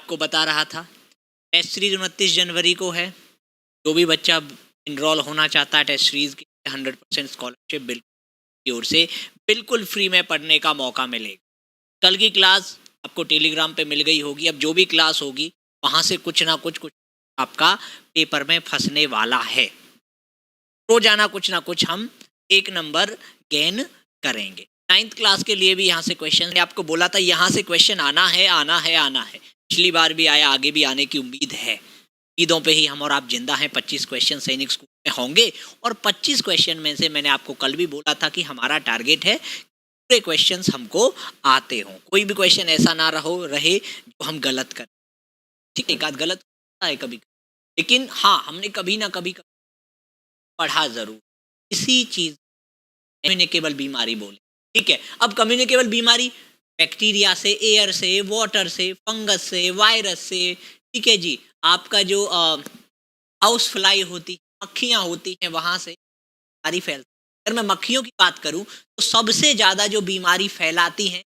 आपको बता रहा था, टेस्ट सीरीज 29 जनवरी को है। जो भी बच्चा इनरोल होना चाहता है टेस्ट सीरीज के 100% स्कॉलरशिप बिल्कुल की ओर से बिल्कुल फ्री में पढ़ने का मौका मिलेगा। कल की क्लास आपको टेलीग्राम पे मिल गई होगी। अब जो भी क्लास होगी वहाँ से कुछ ना कुछ आपका पेपर में फंसने वाला है। रोजाना कुछ ना कुछ हम 1 नंबर गेन करेंगे। 9th क्लास के लिए भी यहाँ से क्वेश्चन, आपको बोला था यहाँ से क्वेश्चन आना है आना है आना है। पिछली बार भी आया, आगे भी आने की उम्मीद है। उम्मीदों पे ही हम और आप जिंदा हैं। 25 क्वेश्चन सैनिक स्कूल में होंगे और 25 क्वेश्चन में से मैंने आपको कल भी बोला था कि हमारा टारगेट है पूरे क्वेश्चंस हमको आते हों। कोई भी क्वेश्चन ऐसा ना रहे जो हम गलत करें। ठीक है, एक आध गलत होता है कभी, लेकिन हाँ हमने कभी ना कभी पढ़ा जरूर। इसी चीज कम्युनिकेबल बीमारी बोले। ठीक है, अब कम्युनिकेबल बीमारी बैक्टीरिया से, एयर से, वाटर से, फंगस से, वायरस से, ठीक है जी, आपका जो हाउस फ्लाई होती, मक्खियां होती हैं, वहां से बीमारी फैलती है। अगर मैं मक्खियों की बात करूं तो सबसे ज्यादा जो बीमारी फैलाती हैं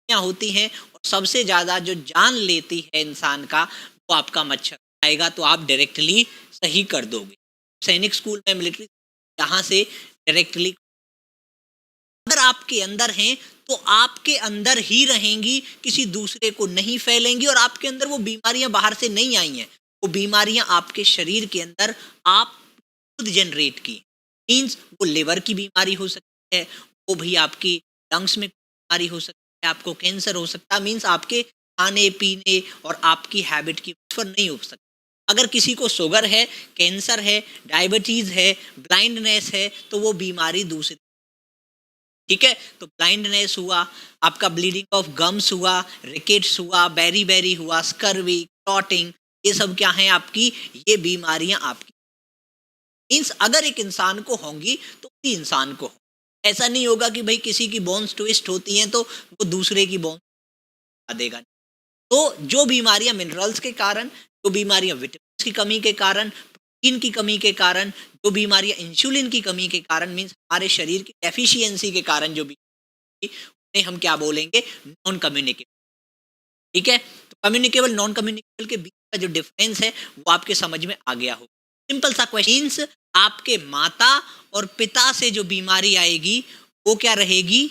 होती हैं और सबसे ज्यादा जो जान लेती है इंसान का वो आपका मच्छर आएगा। तो आप डायरेक्टली सही कर दोगे। सैनिक स्कूल में मिलिट्री यहाँ से डायरेक्टली अगर आपके अंदर हैं तो आपके अंदर ही रहेंगी, किसी दूसरे को नहीं फैलेंगी और आपके अंदर वो बीमारियां बाहर से नहीं आई हैं। वो बीमारियां आपके शरीर के अंदर आप खुद जनरेट की। मीन्स वो लिवर की बीमारी हो सकती है, वो भी आपकी लंग्स में बीमारी हो सकती है, आपको कैंसर हो सकता है। मीन्स आपके खाने पीने और आपकी हैबिट की पर नहीं हो सकती। अगर किसी को शुगर है, कैंसर है, डायबिटीज है, ब्लाइंडनेस है, तो वो बीमारी दूसरी। ठीक है, तो ब्लाइंडनेस हुआ, आपका ब्लीडिंग ऑफ गम्स हुआ, रिकेट्स हुआ, बेरी हुआ, स्कर्वी, क्लॉटिंग, ये सब क्या है आपकी, ये बीमारियां आपकी। मीन्स अगर एक इंसान को होंगी तो उसी इंसान को, ऐसा नहीं होगा कि भाई किसी की बोन्स ट्विस्ट होती हैं तो वो दूसरे की बोन्स देगा। तो जो बीमारियां मिनरल्स के कारण, जो बीमारियां विटामिन की कमी के कारण, प्रोटीन की कमी के कारण, जो बीमारियां इंसुलिन की कमी के कारण, मीन्स हमारे शरीर की डेफिशिएंसी के कारण जो बीमारी, उन्हें हम क्या बोलेंगे, नॉन कम्युनिकेबल। ठीक है, तो कम्युनिकेबल नॉन कम्युनिकेबल के बीच का जो डिफरेंस है वो आपके समझ में आ गया हो। सिंपल सा क्वेश्चन, आपके माता और पिता से जो बीमारी आएगी वो क्या रहेगी,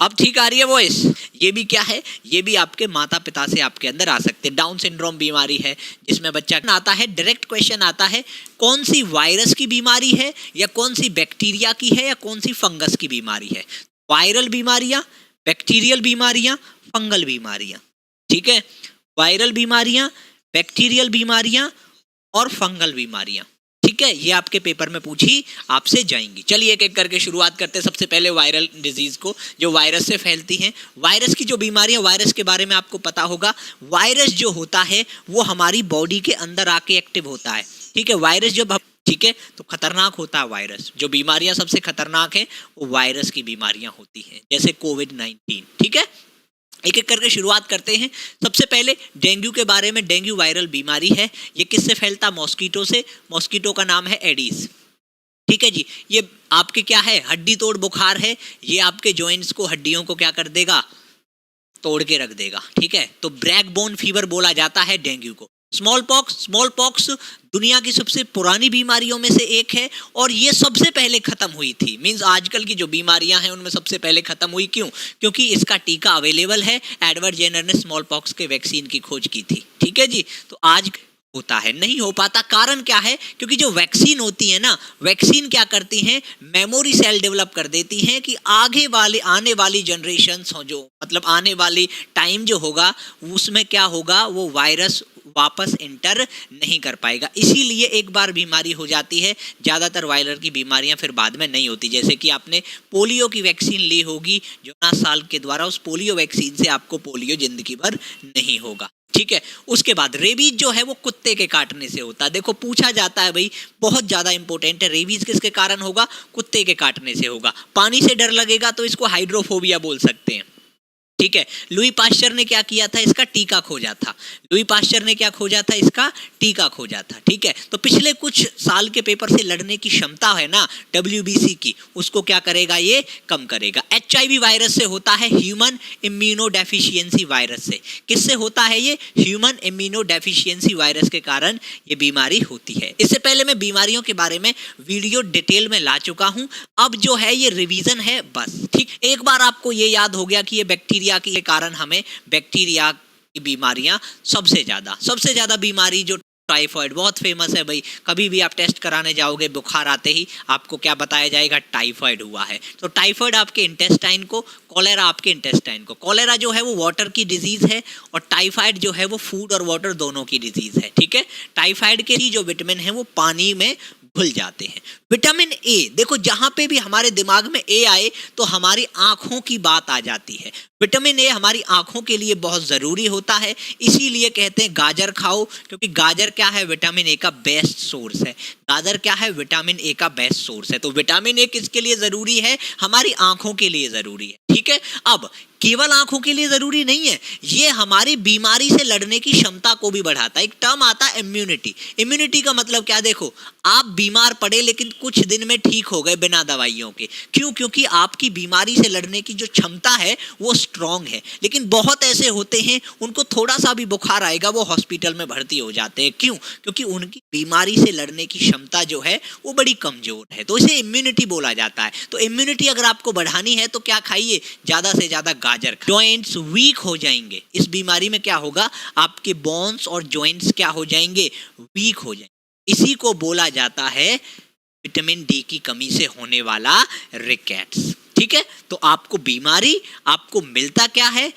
अब ठीक आ रही है वॉइस। ये भी क्या है, ये भी आपके माता पिता से आपके अंदर आ सकते हैं। डाउन सिंड्रोम बीमारी है जिसमें बच्चा आता है, डायरेक्ट क्वेश्चन आता है कौन सी वायरस की बीमारी है या कौन सी बैक्टीरिया की है या कौन सी फंगस की बीमारी है। वायरल बीमारियां, बैक्टीरियल बीमारियां, फंगल बीमारियां। ठीक है, वायरल बीमारियां, बैक्टीरियल बीमारियां और फंगल बीमारियां। ठीक है, ये आपके पेपर में पूछी आपसे जाएंगी। चलिए एक एक करके शुरुआत करते हैं। सबसे पहले वायरल डिजीज को, जो वायरस से फैलती हैं। वायरस की जो बीमारियां, वायरस के बारे में आपको पता होगा। वायरस जो होता है वो हमारी बॉडी के अंदर आके एक्टिव होता है। ठीक है, वायरस जब, ठीक है, तो खतरनाक होता है वायरस। जो बीमारियां सबसे खतरनाक है वो वायरस की बीमारियां होती हैं, जैसे कोविड-19। ठीक है, एक एक करके शुरुआत करते हैं। सबसे पहले डेंगू के बारे में। डेंगू वायरल बीमारी है। ये किससे फैलता, मॉस्किटो से। मॉस्किटो का नाम है एडीज। ठीक है जी, ये आपके क्या है, हड्डी तोड़ बुखार है। ये आपके जॉइंट्स को, हड्डियों को क्या कर देगा, तोड़ के रख देगा। ठीक है, तो ब्लैक बोन फीवर बोला जाता है डेंगू को। स्मॉल पॉक्स दुनिया की सबसे पुरानी बीमारियों में से एक है और ये सबसे पहले खत्म हुई थी। मींस आजकल की जो बीमारियां हैं उनमें सबसे पहले खत्म हुई। क्यों, क्योंकि इसका टीका अवेलेबल है। एडवर्ड जेनर ने स्मॉल पॉक्स के वैक्सीन की खोज की थी। ठीक है जी, तो आज होता है, नहीं हो पाता। कारण क्या है, क्योंकि जो वैक्सीन होती है ना, वैक्सीन क्या करती हैं, मेमोरी सेल डेवलप कर देती हैं कि आगे वाले, आने वाली जनरेशंस हो, जो मतलब आने वाली टाइम जो होगा उसमें क्या होगा, वो वायरस वापस एंटर नहीं कर पाएगा। इसीलिए एक बार बीमारी हो जाती है, ज़्यादातर वायरल की बीमारियां फिर बाद में नहीं होती। जैसे कि आपने पोलियो की वैक्सीन ली होगी, जोनास साल्क के द्वारा, उस पोलियो वैक्सीन से आपको पोलियो जिंदगी भर नहीं होगा। ठीक है, उसके बाद रेबीज जो है वो कुत्ते के काटने से होता है। देखो पूछा जाता है भाई, बहुत ज्यादा इंपॉर्टेंट है। रेबीज किसके कारण होगा, कुत्ते के काटने से होगा। पानी से डर लगेगा तो इसको हाइड्रोफोबिया बोल सकते हैं। ठीक है। लुई पाश्चर ने क्या किया था, इसका टीका खोजा था। लुई पाश्चर ने क्या खोजा था, इसका टीका खोजा था। ठीक है, तो पिछले कुछ साल के पेपर से लड़ने की क्षमता है ना WBC की, उसको क्या करेगा, ये कम करेगा। HIV वायरस से होता है, ह्यूमन इम्यूनो डेफिशिएंसी वायरस से। किससे होता है ये, ह्यूमन इम्यूनो डेफिशिएंसी वायरस के कारण ये बीमारी होती है। इससे पहले मैं बीमारियों के बारे में वीडियो डिटेल में ला चुका हूं, अब जो है ये रिवीजन है बस। ठीक, एक बार आपको ये याद हो गया कि ये बैक्टीरिया के कारण हमें बैक्टीरिया की बीमारियां सबसे ज्यादा बीमारी जो टाइफाइड, बहुत फेमस है भाई। कभी भी आप टेस्ट कराने जाओगे, बुखार आते ही आपको क्या बताया जाएगा, टाइफाइड हुआ है। तो टाइफाइड आपके इंटेस्टाइन को, कॉलेरा आपके इंटेस्टाइन को। कॉलेरा जो है वो वाटर की डिजीज है और टाइफाइड जो है वो फूड और वाटर दोनों की डिजीज है। ठीक है, टाइफाइड के जो विटामिन है वो पानी में घुल जाते हैं। विटामिन ए, देखो जहां पे भी हमारे दिमाग में ए आए तो हमारी आंखों की बात आ जाती है। विटामिन ए हमारी आंखों के लिए बहुत जरूरी होता है, इसीलिए कहते हैं गाजर खाओ, क्योंकि गाजर क्या है, विटामिन ए का बेस्ट सोर्स है। गाजर क्या है, विटामिन ए का बेस्ट सोर्स है। तो विटामिन ए किसके लिए जरूरी है, हमारी आंखों के लिए जरूरी है। ठीक है, अब केवल आंखों के लिए जरूरी नहीं है, ये हमारी बीमारी से लड़ने की क्षमता को भी बढ़ाता है। एक टर्म आता है इम्यूनिटी। इम्यूनिटी का मतलब क्या, देखो आप बीमार पड़े लेकिन कुछ दिन में ठीक हो गए बिना दवाइयों के। क्यों, क्योंकि आपकी बीमारी से लड़ने की जो क्षमता है वो स्ट्रांग है। लेकिन बहुत ऐसे होते हैं उनको थोड़ा सा भी बुखार आएगा वो हॉस्पिटल में भर्ती हो जाते हैं। क्यों, क्योंकि उनकी बीमारी से लड़ने की क्षमता जो है वो बड़ी कमजोर है। तो इसे इम्यूनिटी बोला जाता है। तो इम्यूनिटी अगर आपको बढ़ानी है तो क्या खाइए, ज्यादा से ज्यादा गाजर। जॉइंट्स वीक हो जाएंगे, इस बीमारी में क्या होगा, आपके बोन्स और जॉइंट्स क्या हो जाएंगे, वीक हो जाएंगे। इसी को बोला जाता है विटामिन डी की कमी से होने वाला रिकेट्स। ठीक है, तो आपको बीमारी, आपको मिलता क्या है,